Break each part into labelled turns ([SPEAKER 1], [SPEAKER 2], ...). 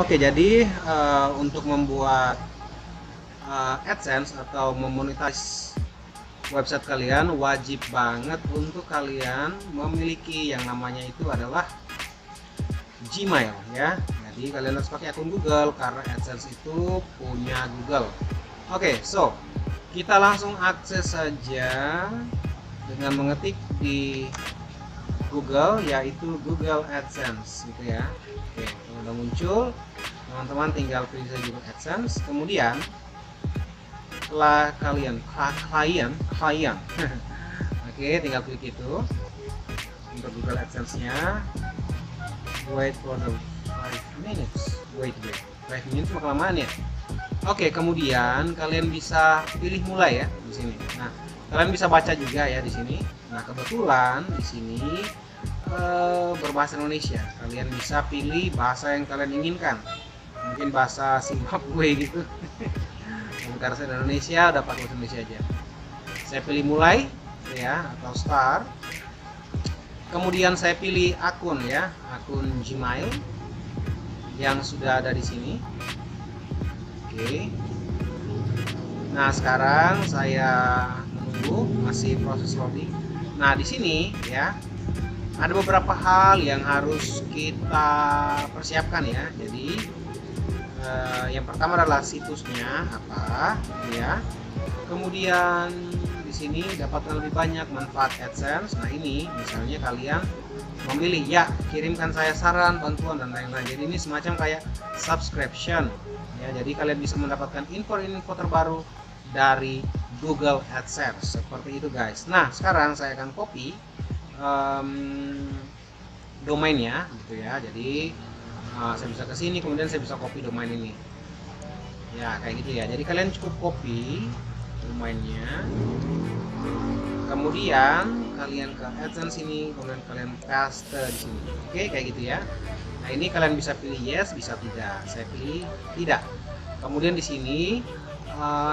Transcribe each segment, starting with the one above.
[SPEAKER 1] Oke, jadi untuk membuat AdSense atau memonetize website kalian, wajib banget untuk kalian memiliki yang namanya itu adalah Gmail ya. Jadi kalian harus pakai akun Google karena AdSense itu punya Google. Oke, so kita langsung akses saja dengan mengetik di Google, yaitu Google AdSense gitu ya. Oke, kalau udah muncul, teman-teman tinggal pilih saja Google AdSense. Kemudian setelah klien oke, tinggal klik itu untuk Google AdSense-nya. Wait for the 5 minutes. Wait 5 minutes mah kelamaan ya. Oke, kemudian kalian bisa pilih mulai ya di sini. Nah, kalian bisa baca juga ya di sini. Nah, kebetulan di sini berbahasa Indonesia. Kalian bisa pilih bahasa yang kalian inginkan. Mungkin bahasa Zimbabwe gitu. Karena saya Indonesia, udah pakai bahasa Indonesia aja. Saya pilih mulai ya atau start. Kemudian saya pilih akun ya, akun Gmail yang sudah ada di sini. Oke. Nah, sekarang saya menunggu, masih proses loading. Nah, di sini ya ada beberapa hal yang harus kita persiapkan ya. Jadi yang pertama adalah situsnya apa ya. Kemudian di sini dapatkan lebih banyak manfaat AdSense. Nah, ini misalnya kalian memilih ya, kirimkan saya saran, bantuan dan lain-lain. Jadi ini semacam kayak subscription ya. Jadi kalian bisa mendapatkan info-info terbaru dari Google AdSense seperti itu guys. Nah, sekarang saya akan copy domainnya gitu ya. Jadi saya bisa ke sini, kemudian saya bisa copy domain ini ya, kayak gitu ya. Jadi kalian cukup copy domainnya, kemudian kalian ke AdSense ini, kemudian kalian paste di sini. Oke, kayak gitu ya. Nah, ini kalian bisa pilih yes, bisa tidak. Saya pilih tidak. Kemudian di sini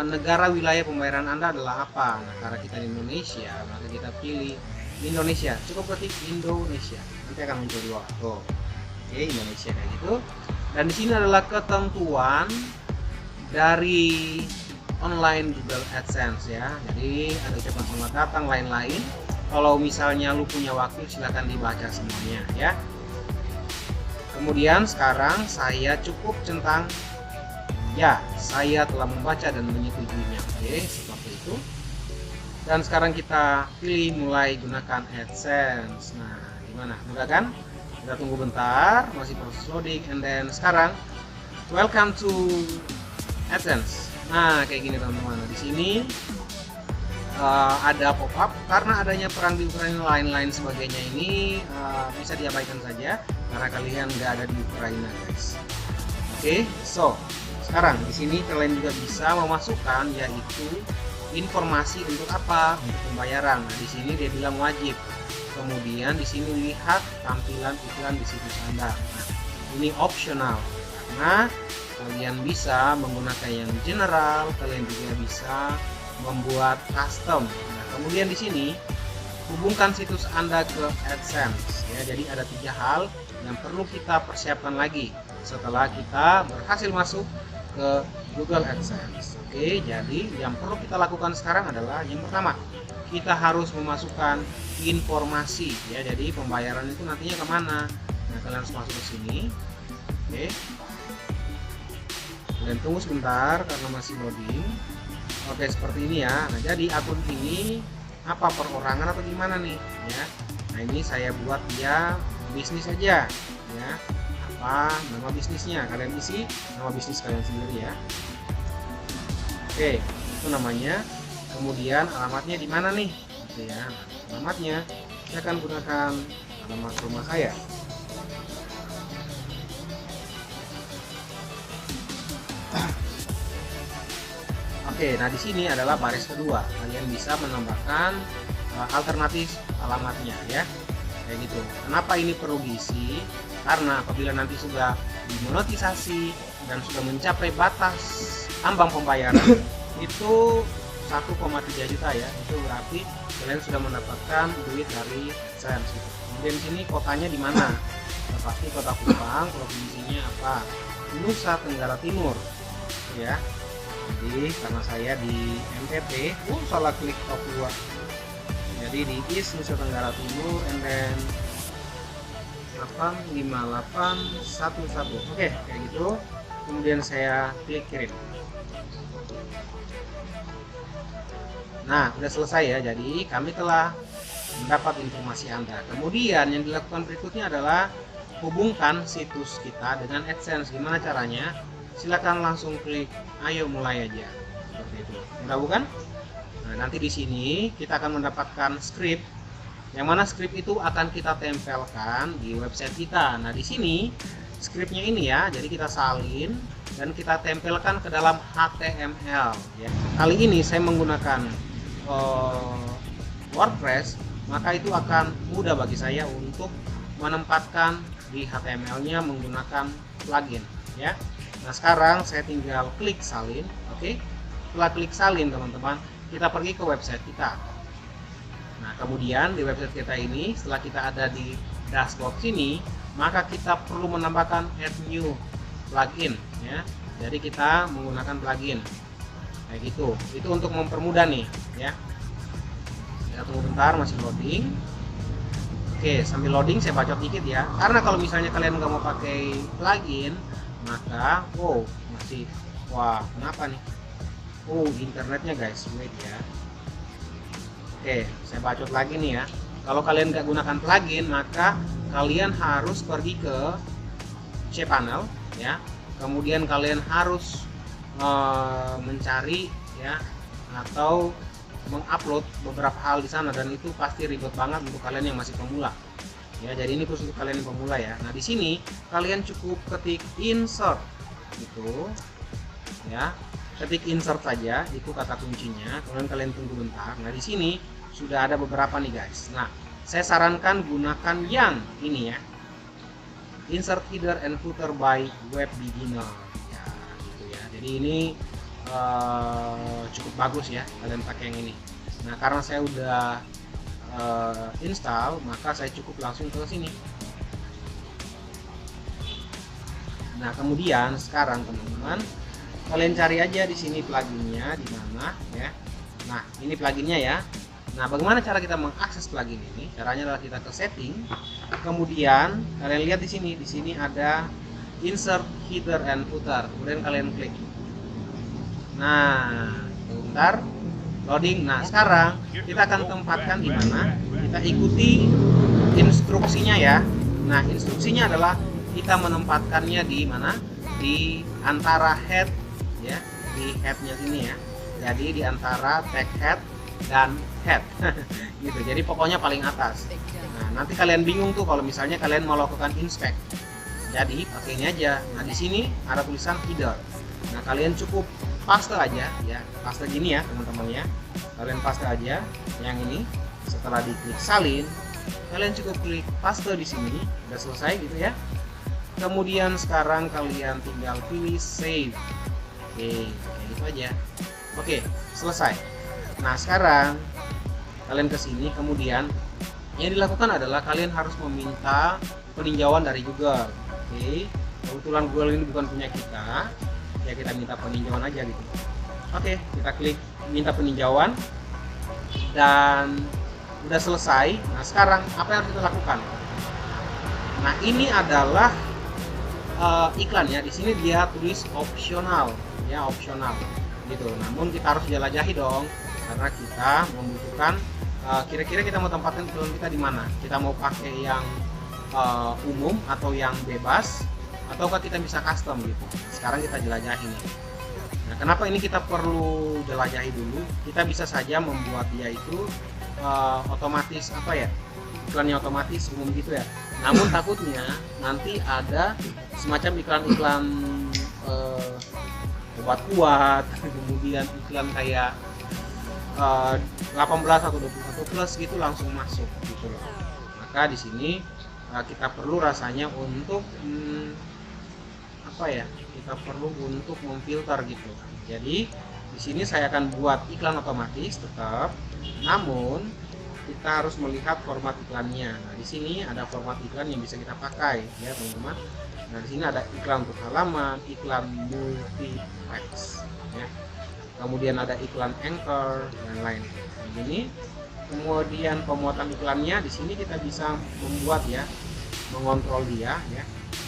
[SPEAKER 1] negara wilayah pembayaran Anda adalah apa? Nah, karena kita di Indonesia, maka kita pilih Indonesia. Cukup ketik Indonesia, nanti akan muncul dua. Tuh. Oke, Indonesia kayak gitu. Dan di sini adalah ketentuan dari online Google AdSense ya. Jadi ada ucapan selamat datang lain-lain. Kalau misalnya lu punya waktu, silahkan dibaca semuanya ya. Kemudian sekarang saya cukup centang ya, saya telah membaca dan menyetujuinya. Oke, seperti itu. Dan sekarang kita pilih mulai gunakan AdSense. Nah, gimana? Mudah kan? Kita tunggu bentar, masih proses loading, and then sekarang welcome to AdSense. Nah, kayak gini teman-teman. Di sini ada pop-up karena adanya perang di Ukraina lain-lain sebagainya. Ini bisa diabaikan saja karena kalian nggak ada di Ukraina, guys. Oke, so sekarang di sini kalian juga bisa memasukkan yaitu informasi untuk apa? Untuk pembayaran. Nah, di sini dia bilang wajib. Kemudian di sini lihat tampilan iklan di situs Anda. Nah, ini optional karena kalian bisa menggunakan yang general, kalian juga bisa membuat custom. Nah, kemudian di sini hubungkan situs Anda ke AdSense ya. Jadi ada 3 hal yang perlu kita persiapkan lagi setelah kita berhasil masuk ke Google AdSense. Oke, jadi yang perlu kita lakukan sekarang adalah yang pertama, kita harus memasukkan informasi ya. Jadi pembayaran itu nantinya kemana? Nah, kalian harus masuk ke sini. Oke, dan tunggu sebentar karena masih loading. Oke, seperti ini ya. Nah, jadi akun ini apa, perorangan atau gimana nih ya. Nah, ini saya buat dia bisnis aja ya. Apa nama bisnisnya, kalian isi nama bisnis kalian sendiri ya. Oke, itu namanya. Kemudian alamatnya di mana nih gitu ya. Nah, alamatnya saya akan gunakan alamat rumah saya. Oke, nah di sini adalah baris kedua. Kalian bisa menambahkan alternatif alamatnya ya. Kayak gitu. Kenapa ini perlu diisi? Karena apabila nanti sudah dimonetisasi dan sudah mencapai batas ambang pembayaran itu 1,3 juta ya. Itu berarti kalian sudah mendapatkan duit dari AdSense gitu. Kemudian di sini kotanya di mana? Nah, pasti kota Kupang, provinsinya apa? Nusa Tenggara Timur ya. Jadi karena saya di NTT, salah klik Papua. Jadi di East Nusa Tenggara Timur, and then 85811. Oke, kayak gitu. Kemudian saya klik kirim. Nah, udah selesai ya. Jadi kami telah mendapat informasi Anda. Kemudian yang dilakukan berikutnya adalah hubungkan situs kita dengan AdSense. Gimana caranya? Silakan langsung klik ayo mulai aja. Seperti itu. Mudah bukan? Nah, nanti di sini kita akan mendapatkan script, yang mana script itu akan kita tempelkan di website kita. Nah, di sini scriptnya ini ya, jadi kita salin dan kita tempelkan ke dalam HTML ya. Kali ini saya menggunakan WordPress, maka itu akan mudah bagi saya untuk menempatkan di HTML-nya menggunakan plugin ya. Nah, sekarang saya tinggal klik salin. Oke. Setelah klik salin, teman-teman, kita pergi ke website kita. Nah, kemudian di website kita ini, setelah kita ada di dashboard sini, maka kita perlu menambahkan add new plugin ya. Jadi kita menggunakan plugin kayak gitu. Itu untuk mempermudah nih ya. Kita tunggu bentar, masih loading. Oke, sambil loading saya bacot dikit ya. Karena kalau misalnya kalian nggak mau pakai plugin, maka kenapa nih? Internetnya guys, wait ya. Oke, saya bacot lagi nih ya. Kalau kalian nggak gunakan plugin, maka kalian harus pergi ke cPanel ya. Kemudian kalian harus mencari ya, atau mengupload beberapa hal di sana, dan itu pasti ribet banget untuk kalian yang masih pemula ya. Jadi ini khusus untuk kalian yang pemula ya. Nah, di sini kalian cukup ketik insert gitu ya. Ketik insert saja, itu kata kuncinya. Kemudian kalian tunggu bentar. Nah, di sini sudah ada beberapa nih guys. Nah, saya sarankan gunakan yang ini ya, insert header and footer by web beginner ya, gitu ya. Jadi ini cukup bagus ya kalian pakai yang ini. Nah, karena saya udah install, maka saya cukup langsung ke sini. Nah, kemudian sekarang teman-teman, kalian cari aja di sini pluginnya di mana ya. Nah, ini pluginnya ya. Nah, bagaimana cara kita mengakses plugin ini? Caranya adalah kita ke setting, kemudian kalian lihat di sini ada insert header and footer, kemudian kalian klik. Nah, bentar loading. Nah, sekarang kita akan tempatkan di mana? Kita ikuti instruksinya ya. Nah, instruksinya adalah kita menempatkannya di mana? Di antara head ya, di headnya sini ya. Jadi di antara tag head dan head gitu. Jadi pokoknya paling atas. Nah, nanti kalian bingung tuh kalau misalnya kalian mau lakukan inspect. Jadi pakai ini aja. Nah, di sini ada tulisan header. Nah, kalian cukup paste aja ya, paste gini ya teman-teman ya. Kalian paste aja yang ini. Setelah diklik salin, kalian cukup klik paste di sini. Udah selesai gitu ya. Kemudian sekarang kalian tinggal pilih save. Oke, kayak gitu aja. Oke, selesai. Nah, sekarang kalian ke sini, kemudian yang dilakukan adalah kalian harus meminta peninjauan dari Google. Oke, kebetulan Google ini bukan punya kita, ya kita minta peninjauan aja gitu. Oke, kita klik minta peninjauan dan udah selesai. Nah, sekarang apa yang harus kita lakukan? Nah, ini adalah iklan ya. Di sini dia tulis opsional ya, opsional gitu. Namun kita harus jelajahi dong, karena kita membutuhkan kira-kira kita mau tempatkan iklan kita di mana. Kita mau pakai yang umum atau yang bebas, ataukah kita bisa custom gitu. Sekarang kita jelajahi nih. Nah, kenapa ini kita perlu jelajahi dulu? Kita bisa saja membuat dia itu otomatis iklannya otomatis umum gitu ya. Namun takutnya nanti ada semacam iklan-iklan obat kuat, kemudian iklan kayak 18 atau 21 plus gitu langsung masuk gitu loh. Maka di sini kita perlu rasanya untuk kita perlu untuk memfilter gitu. Jadi di sini saya akan buat iklan otomatis tetap, namun kita harus melihat format iklannya. Nah, di sini ada format iklan yang bisa kita pakai ya teman-teman. Nah, di sini ada iklan untuk halaman, iklan multiplex, ya. Kemudian ada iklan anchor dan lain. Ini kemudian pemuatan iklannya di sini kita bisa membuat ya, mengontrol dia ya.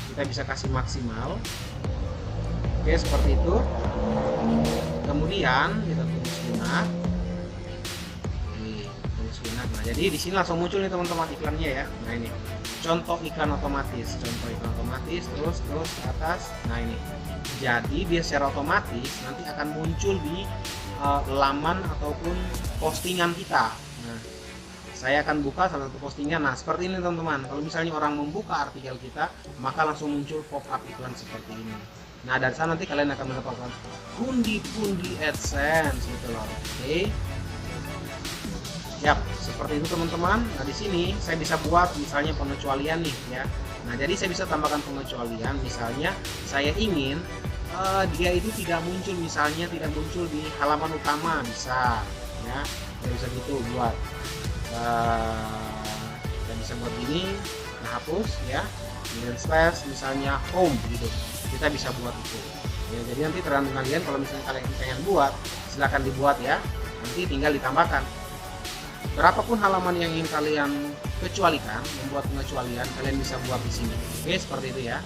[SPEAKER 1] Kita bisa kasih maksimal. Oke, seperti itu. Kemudian kita tunggu sejenak. Tunggu sejenak. Nah, jadi di sini langsung muncul nih teman-teman iklannya ya. Nah, ini contoh iklan otomatis, terus ke atas. Nah, ini. Jadi dia secara otomatis nanti akan muncul di laman ataupun postingan kita. Nah, saya akan buka salah satu postingan. Nah, seperti ini teman-teman. Kalau misalnya orang membuka artikel kita, maka langsung muncul pop-up iklan seperti ini. Nah, dari sana nanti kalian akan mendapatkan pundi-pundi AdSense gitu loh. Oke. Yap, seperti itu teman-teman. Nah, di sini saya bisa buat misalnya pengecualian nih ya. Nah, jadi saya bisa tambahkan pengecualian, misalnya saya ingin dia itu tidak muncul, misalnya tidak muncul di halaman utama, bisa ya, kita bisa gitu buat. Kita bisa buat ini, nah hapus ya, kemudian slash misalnya home gitu, kita bisa buat itu ya. Jadi nanti tergantung kalian, kalau misalnya kalian pengen buat, silahkan dibuat ya, nanti tinggal ditambahkan berapapun halaman yang ingin kalian kecualikan. Membuat pengecualian kalian bisa buat di sini. Oke, seperti itu ya.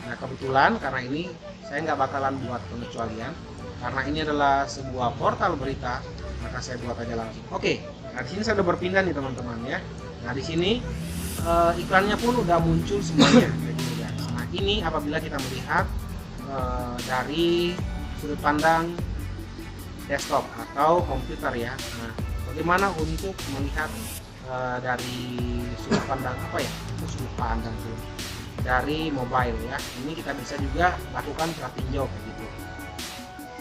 [SPEAKER 1] Nah, kebetulan karena ini saya nggak bakalan buat pengecualian karena ini adalah sebuah portal berita, maka saya buat aja langsung. Oke, nah di sini saya udah berpindah nih teman-teman ya. Nah, di sini iklannya pun udah muncul semuanya. Nah, ini apabila kita melihat dari sudut pandang desktop atau komputer ya. Nah, bagaimana untuk melihat dari sudut pandang sudut pandang dari mobile ya. Ini kita bisa juga lakukan pratinjau gitu.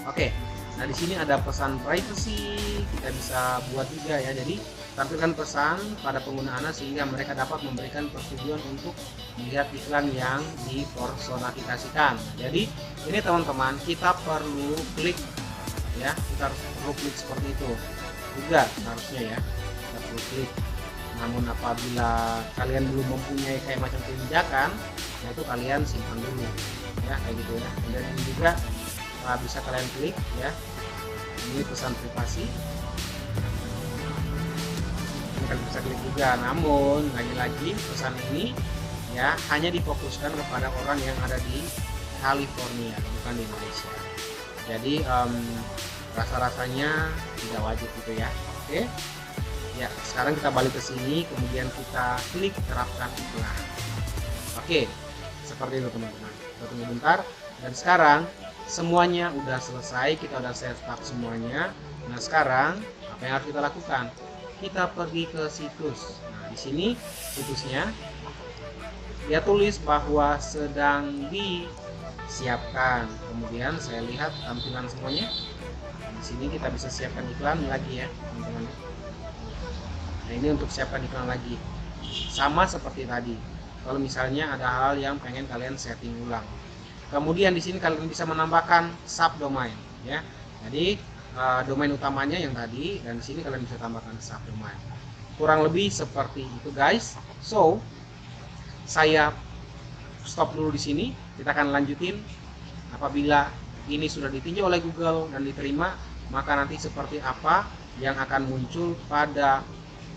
[SPEAKER 1] Oke. Nah, di sini ada pesan privacy, kita bisa buat juga ya. Jadi tampilkan pesan pada penggunaannya sehingga mereka dapat memberikan persetujuan untuk melihat iklan yang dipersonalisasikan. Jadi ini teman-teman, kita perlu klik ya, kita harus perlu klik seperti itu juga harusnya ya, kita perlu klik. Namun apabila kalian belum mempunyai kayak macam kebijakan, nah itu kalian simpan dulu ya, kayak gitu ya. Dan ini juga bisa kalian klik ya, ini pesan privasi, ini kalian bisa klik juga. Namun lagi-lagi pesan ini ya hanya difokuskan kepada orang yang ada di California, bukan di Indonesia. Jadi rasa-rasanya tidak wajib gitu ya. Oke ya, sekarang kita balik ke sini, kemudian kita klik terapkan iklan. Oke, seperti itu teman-teman. Kita tunggu bentar. Dan sekarang semuanya udah selesai, kita udah setup semuanya. Nah, sekarang apa yang harus kita lakukan? Kita pergi ke situs. Nah, di sini situsnya dia tulis bahwa sedang disiapkan. Kemudian saya lihat tampilan semuanya. Di sini kita bisa siapkan iklan lagi ya, teman-teman. Nah, ini untuk siapkan iklan lagi. Sama seperti tadi. Kalau misalnya ada hal yang pengen kalian setting ulang. Kemudian di sini kalian bisa menambahkan subdomain ya. Jadi domain utamanya yang tadi, dan di sini kalian bisa tambahkan subdomain. Kurang lebih seperti itu guys. So, saya stop dulu di sini. Kita akan lanjutin apabila ini sudah ditinjau oleh Google dan diterima, maka nanti seperti apa yang akan muncul pada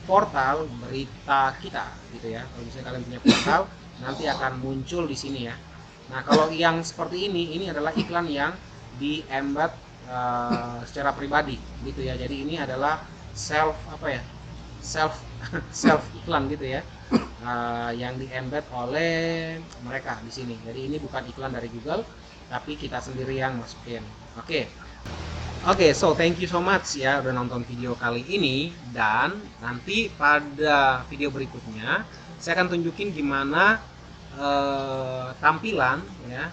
[SPEAKER 1] portal berita kita gitu ya. Kalau misalnya kalian punya portal, nanti akan muncul di sini ya. Nah, kalau yang seperti ini adalah iklan yang di embed secara pribadi gitu ya. Jadi ini adalah self iklan gitu ya, yang di embed oleh mereka di sini. Jadi ini bukan iklan dari Google, tapi kita sendiri yang masukin. Oke, so thank you so much ya udah nonton video kali ini, dan nanti pada video berikutnya saya akan tunjukin gimana tampilan ya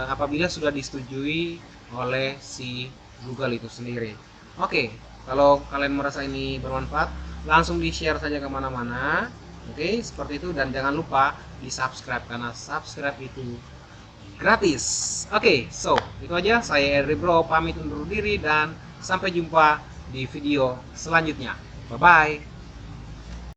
[SPEAKER 1] apabila sudah disetujui oleh si Google itu sendiri. Oke, kalau kalian merasa ini bermanfaat, langsung di share saja kemana-mana. Oke, seperti itu, dan jangan lupa di subscribe karena subscribe itu gratis. Oke, so itu aja. Saya Edri Bro pamit undur diri dan sampai jumpa di video selanjutnya. Bye bye.